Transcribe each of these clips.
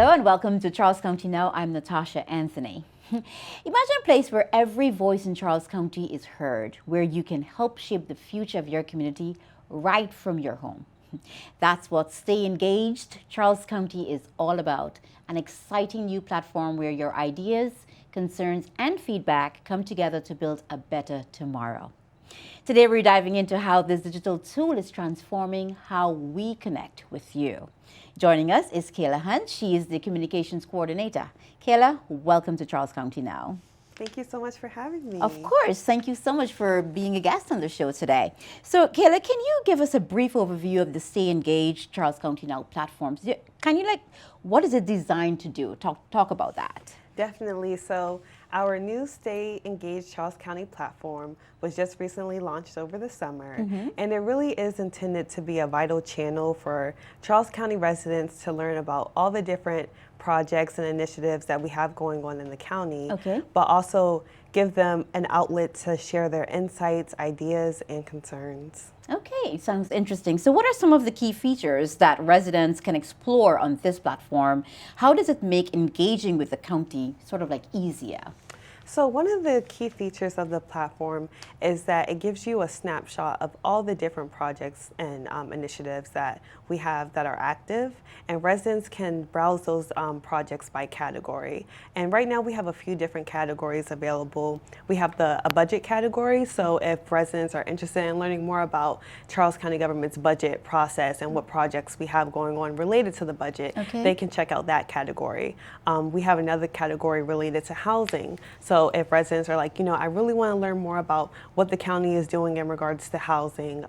Hello and welcome to Charles County Now. I'm Natasha Anthony. Imagine a place where every voice in Charles County is heard, where you can help shape the future of your community right from your home. That's what Stay Engaged Charles County is all about, an exciting new platform where your ideas, concerns, and feedback come together to build a better tomorrow. Today we're diving into how this digital tool is transforming how we connect with you. Joining us is Kayla Hunt. She is the communications coordinator. Kayla, welcome to Charles County Now. Thank you so much for having me. Of course. Thank you so much for being a guest on the show today. So, Kayla, can you give us a brief overview of the Stay Engaged Charles County Now platforms? What is it designed to do? Talk about that. Definitely. So our new Stay Engaged Charles County platform was just recently launched over the summer, and it really is intended to be a vital channel for Charles County residents to learn about all the different projects and initiatives that we have going on in the county, but also give them an outlet to share their insights, ideas, and concerns. Okay, sounds interesting. So what are some of the key features that residents can explore on this platform? How does it make engaging with the county sort of like easier? So one of the key features of the platform is that it gives you a snapshot of all the different projects and initiatives that we have that are active, and residents can browse those projects by category. And right now we have a few different categories available. We have a budget category, so if residents are interested in learning more about Charles County government's budget process and what projects we have going on related to the budget, they can check out that category. We have another category related to housing. So if residents are like, I really want to learn more about what the county is doing in regards to housing,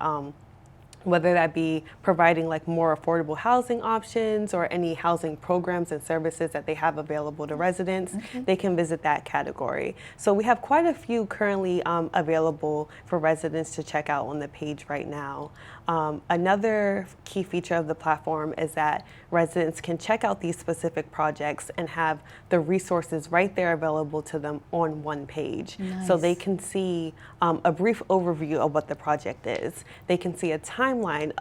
whether that be providing like more affordable housing options or any housing programs and services that they have available to residents, they can visit that category. So we have quite a few currently available for residents to check out on the page right now. Another key feature of the platform is that residents can check out these specific projects and have the resources right there available to them on one page. So they can see a brief overview of what the project is. They can see a timeline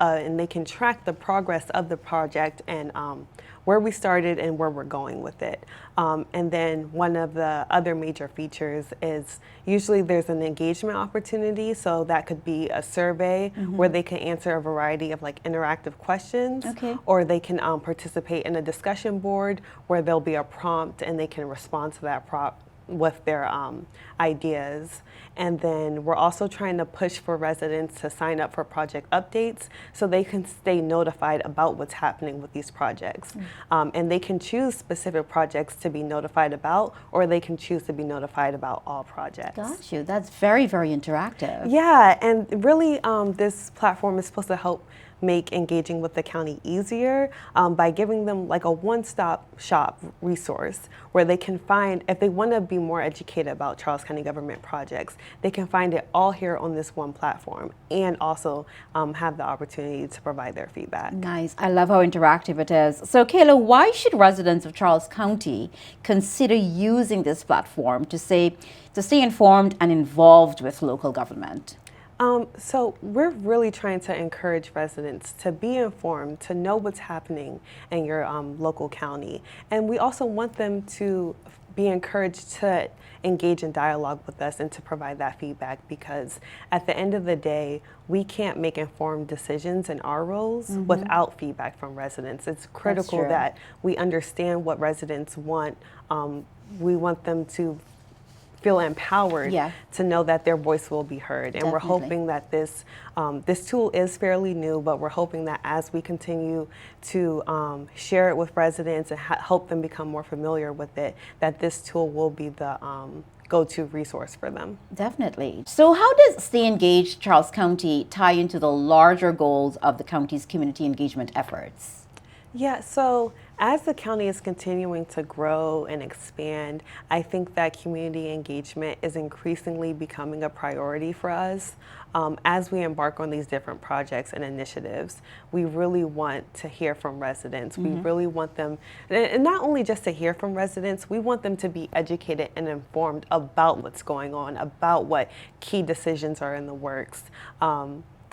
and they can track the progress of the project and where we started and where we're going with it. And then one of the other major features is usually there's an engagement opportunity. So that could be a survey where they can answer a variety of like interactive questions, or they can participate in a discussion board where there'll be a prompt and they can respond to that prompt with their ideas. And then we're also trying to push for residents to sign up for project updates so they can stay notified about what's happening with these projects. And they can choose specific projects to be notified about, or they can choose to be notified about all projects. Got you. That's very, very interactive. Yeah, and really this platform is supposed to help make engaging with the county easier by giving them like a one-stop shop resource where they can find, if they want to be more educated about Charles County government projects, they can find it all here on this one platform and also have the opportunity to provide their feedback. Nice. I love how interactive it is. So Kayla, why should residents of Charles County consider using this platform to stay informed and involved with local government? So we're really trying to encourage residents to be informed, to know what's happening in your local county. And we also want them to be encouraged to engage in dialogue with us and to provide that feedback, because at the end of the day, we can't make informed decisions in our roles without feedback from residents. It's critical that we understand what residents want. We want them to feel empowered to know that their voice will be heard. And we're hoping that this tool is fairly new, but we're hoping that as we continue to share it with residents and help them become more familiar with it, that this tool will be the go-to resource for them. Definitely. So how does Stay Engaged Charles County tie into the larger goals of the county's community engagement efforts? Yeah, so as the county is continuing to grow and expand, I think that community engagement is increasingly becoming a priority for us. As we embark on these different projects and initiatives, we really want to hear from residents. We really want them, and not only just to hear from residents, we want them to be educated and informed about what's going on, about what key decisions are in the works.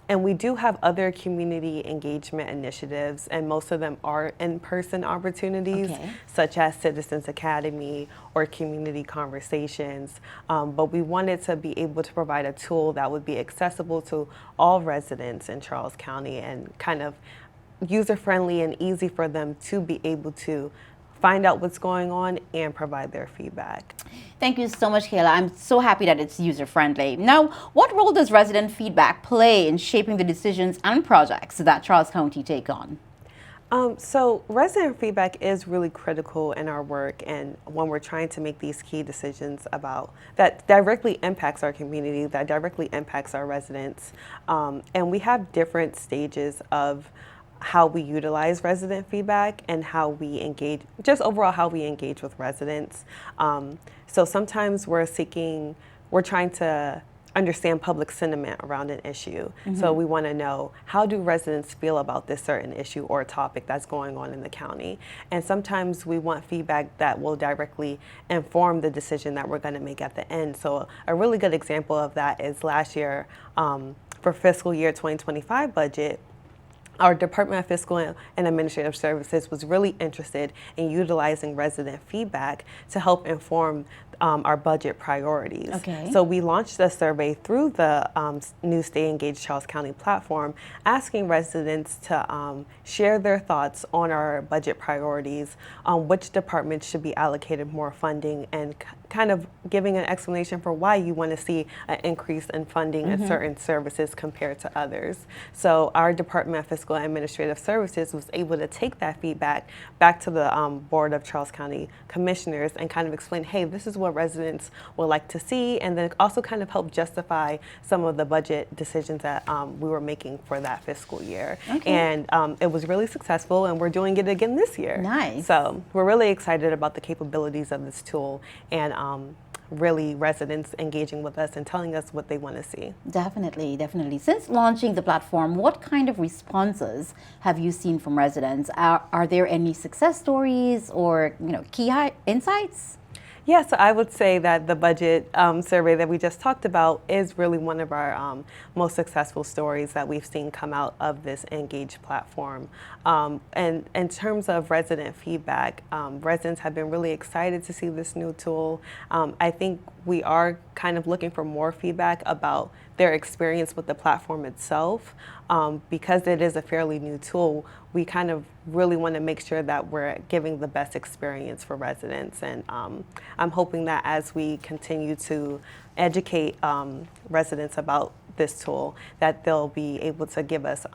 And we do have other community engagement initiatives, and most of them are in-person opportunities, Okay. such as Citizens Academy or community conversations. But we wanted to be able to provide a tool that would be accessible to all residents in Charles County and kind of user-friendly and easy for them to be able to find out what's going on and provide their feedback. Thank you so much, Kayla. I'm so happy that it's user-friendly. Now, what role does resident feedback play in shaping the decisions and projects that Charles County take on? So resident feedback is really critical in our work, and when we're trying to make these key decisions about that directly impacts our community, that directly impacts our residents. And we have different stages of how we utilize resident feedback and how we engage, just overall how we engage with residents. So sometimes we're trying to understand public sentiment around an issue. So we want to know, how do residents feel about this certain issue or topic that's going on in the county? And sometimes we want feedback that will directly inform the decision that we're going to make at the end. So a really good example of that is last year for fiscal year 2025 budget. Our Department of Fiscal and Administrative Services was really interested in utilizing resident feedback to help inform our budget priorities. Okay. So we launched a survey through the new Stay Engaged Charles County platform, asking residents to share their thoughts on our budget priorities, which departments should be allocated more funding, and kind of giving an explanation for why you want to see an increase in funding in certain services compared to others. So our Department of Fiscal and Administrative Services was able to take that feedback back to the Board of Charles County Commissioners and kind of explain, hey, this is what residents would like to see, and then also kind of help justify some of the budget decisions that we were making for that fiscal year. Okay. And it was really successful, and we're doing it again this year. Nice. So we're really excited about the capabilities of this tool, and really residents engaging with us and telling us what they want to see. Definitely, definitely. Since launching the platform, what kind of responses have you seen from residents? Are there any success stories or key insights? Yeah, so I would say that the budget survey that we just talked about is really one of our most successful stories that we've seen come out of this Engage platform. And in terms of resident feedback, residents have been really excited to see this new tool. I think we are kind of looking for more feedback about their experience with the platform itself. Because it is a fairly new tool, we kind of really want to make sure that we're giving the best experience for residents. And I'm hoping that as we continue to educate residents about this tool, that they'll be able to give us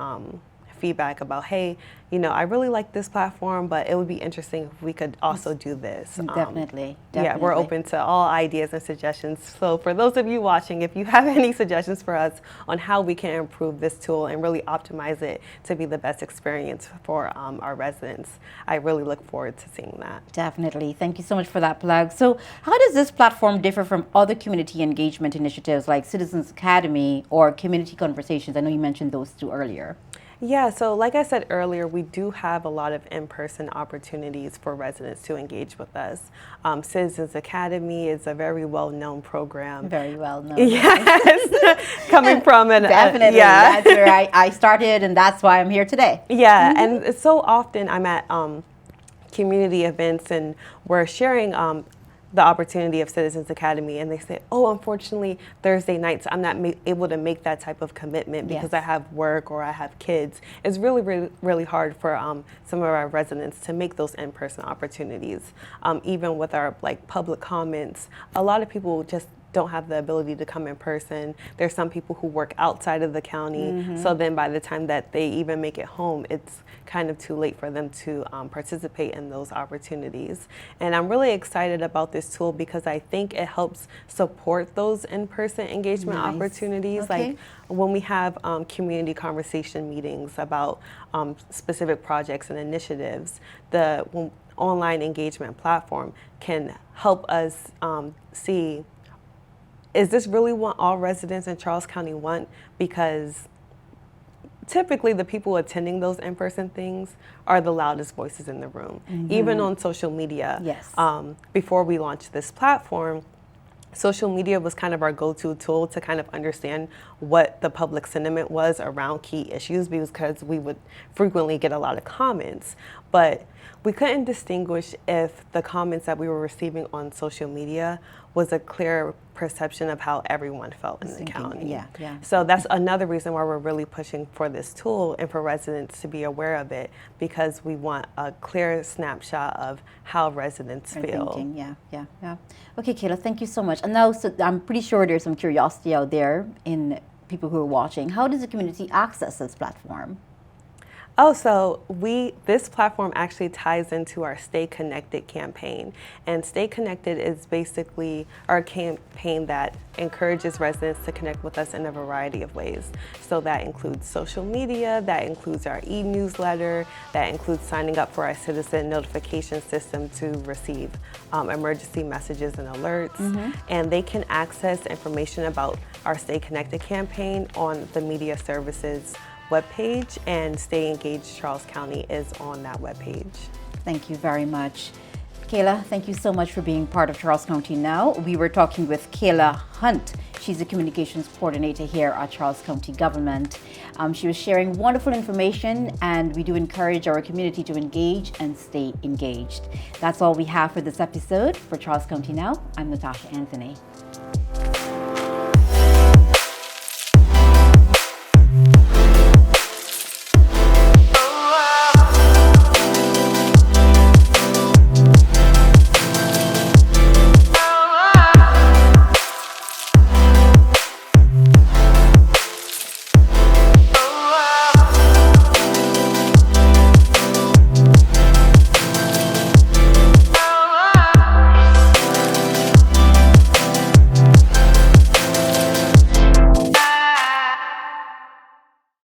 feedback about, hey, I really like this platform, but it would be interesting if we could also do this. Definitely. Yeah, we're open to all ideas and suggestions. So for those of you watching, if you have any suggestions for us on how we can improve this tool and really optimize it to be the best experience for our residents, I really look forward to seeing that. Definitely. Thank you so much for that plug. So how does this platform differ from other community engagement initiatives like Citizens Academy or Community Conversations? I know you mentioned those two earlier. Yeah, so like I said earlier, we do have a lot of in-person opportunities for residents to engage with us. Citizens Academy is a very well-known program. Very well known. Yes, coming from an definitely. yeah. That's where I started, and that's why I'm here today. Yeah, and so often I'm at community events, and we're sharing the opportunity of Citizens Academy, and they say, oh, unfortunately, Thursday nights, I'm not able to make that type of commitment because I have work or I have kids. It's really, really, really hard for some of our residents to make those in-person opportunities. Even with our public comments, a lot of people just don't have the ability to come in person. There's some people who work outside of the county, so then by the time that they even make it home, it's kind of too late for them to participate in those opportunities. And I'm really excited about this tool because I think it helps support those in-person engagement opportunities. Okay. Like when we have community conversation meetings about specific projects and initiatives, the online engagement platform can help us see, is this really what all residents in Charles County want? Because typically the people attending those in-person things are the loudest voices in the room. Even on social media. Yes. Before we launched this platform, social media was kind of our go-to tool to kind of understand what the public sentiment was around key issues, because we would frequently get a lot of comments, but we couldn't distinguish if the comments that we were receiving on social media was a clear perception of how everyone felt in the county. Yeah. So that's another reason why we're really pushing for this tool and for residents to be aware of it, because we want a clear snapshot of how residents feel. Thinking. Yeah. Okay, Kayla, thank you so much. And now, so I'm pretty sure there's some curiosity out there in people who are watching. How does the community access this platform? Oh, so this platform actually ties into our Stay Connected campaign. And Stay Connected is basically our campaign that encourages residents to connect with us in a variety of ways. So that includes social media, that includes our e-newsletter, that includes signing up for our citizen notification system to receive emergency messages and alerts. And they can access information about our Stay Connected campaign on the media services webpage, and Stay Engaged Charles County is on that webpage. Thank you very much. Kayla, thank you so much for being part of Charles County Now. We were talking with Kayla Hunt. She's a communications coordinator here at Charles County Government. She was sharing wonderful information, and we do encourage our community to engage and stay engaged. That's all we have for this episode. For Charles County Now, I'm Natasha Anthony.